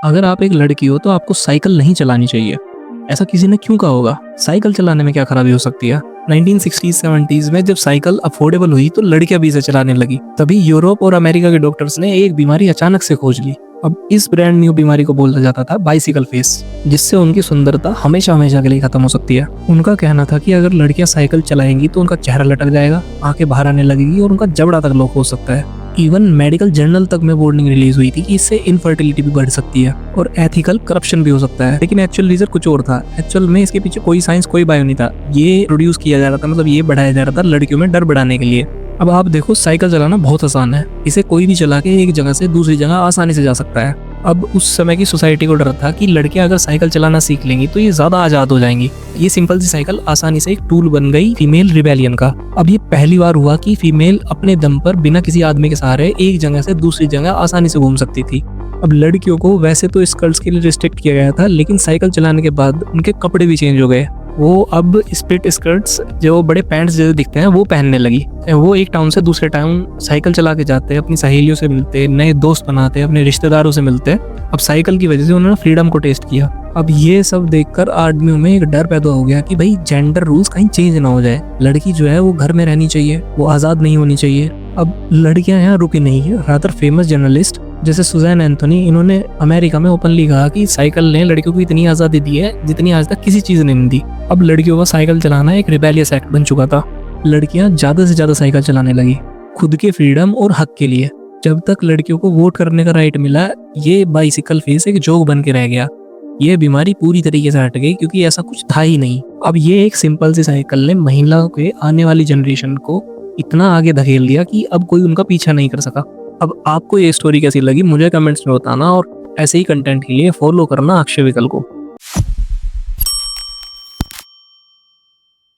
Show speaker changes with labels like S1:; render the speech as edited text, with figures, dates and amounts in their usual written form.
S1: अगर आप एक लड़की हो तो आपको साइकिल नहीं चलानी चाहिए। ऐसा किसी ने क्यों कहा होगा? साइकिल चलाने में क्या खराबी हो सकती है? 1960s-70s में जब साइकिल अफोर्डेबल हुई तो लड़कियां भी इसे चलाने लगी। तभी यूरोप और अमेरिका के डॉक्टर्स ने एक बीमारी अचानक से खोज ली। अब इस ब्रांड न्यू बीमारी को बोला जाता था बाइसिकल फेस, जिससे उनकी सुंदरता हमेशा हमेशा के लिए खत्म हो सकती है। उनका कहना था कि अगर लड़कियां साइकिल चलाएंगी तो उनका चेहरा लटक जाएगा, आंखें बाहर आने लगेगी और उनका जबड़ा तक लॉक हो सकता है। इवन मेडिकल जर्नल तक में वार्निंग रिलीज हुई थी कि इससे इनफर्टिलिटी भी बढ़ सकती है और एथिकल करप्शन भी हो सकता है। लेकिन एक्चुअल रीजन कुछ और था। एक्चुअल में इसके पीछे कोई साइंस, कोई बायो नहीं था। ये प्रोड्यूस किया जा रहा था, मतलब ये बढ़ाया जा रहा था लड़कियों में डर बढ़ाने के लिए। अब आप देखो, साइकिल चलाना बहुत आसान है। इसे कोई भी चला के एक जगह से दूसरी जगह आसानी से जा सकता है। अब उस समय की सोसाइटी को डर था कि लड़कियां अगर साइकिल चलाना सीख लेंगी तो ये ज्यादा आजाद हो जाएंगी। ये सिंपल सी साइकिल आसानी से एक टूल बन गई फीमेल रिबेलियन का। अब ये पहली बार हुआ कि फीमेल अपने दम पर बिना किसी आदमी के सहारे एक जगह से दूसरी जगह आसानी से घूम सकती थी। अब लड़कियों को वैसे तो स्कर्ट्स के लिए रिस्ट्रिक्ट किया गया था, लेकिन साइकिल चलाने के बाद उनके कपड़े भी चेंज हो गए। वो अब स्प्लिट स्कर्ट्स, जो बड़े पैंट्स जैसे दिखते हैं, वो पहनने लगी। वो एक टाउन से दूसरे टाउन साइकिल चला के जाते हैं, अपनी सहेलियों से मिलते, नए दोस्त बनाते, अपने रिश्तेदारों से मिलते। अब साइकिल की वजह से उन्होंने फ्रीडम को टेस्ट किया। अब ये सब देखकर आदमियों में एक डर पैदा हो गया कि भाई जेंडर रूल्स कहीं चेंज ना हो जाए। लड़की जो है वो घर में रहनी चाहिए, वो आज़ाद नहीं होनी चाहिए। अब लड़कियां यहाँ रुकी नहीं है। रादर फेमस जर्नलिस्ट जैसे सुजैन एंथोनी, इन्होंने अमेरिका में ओपनली कहा कि साइकिल ने लड़कियों को इतनी आज़ादी दी है जितनी आज तक किसी चीज़ ने नहीं दी। अब लड़कियों का साइकिल चलाना एक रिबेलियस एक्ट बन चुका था। लड़कियां ज़्यादा से ज़्यादा साइकिल चलाने लगी, खुद के फ्रीडम और हक के लिए। जब तक लड़कियों को वोट करने का राइट मिला, ये बाइसिकल फेस एक जोक बन के रह गया। ये बीमारी पूरी तरीके से हट गई क्योंकि ऐसा कुछ था ही नहीं। अब ये एक सिंपल सी साइकिल ने महिलाओं के आने वाली जनरेशन को इतना आगे धकेल दिया कि अब कोई उनका पीछा नहीं कर सका। अब आपको ये स्टोरी कैसी लगी मुझे कमेंट्स में बताना, और ऐसे ही कंटेंट के लिए फॉलो करना अक्षय विकल को।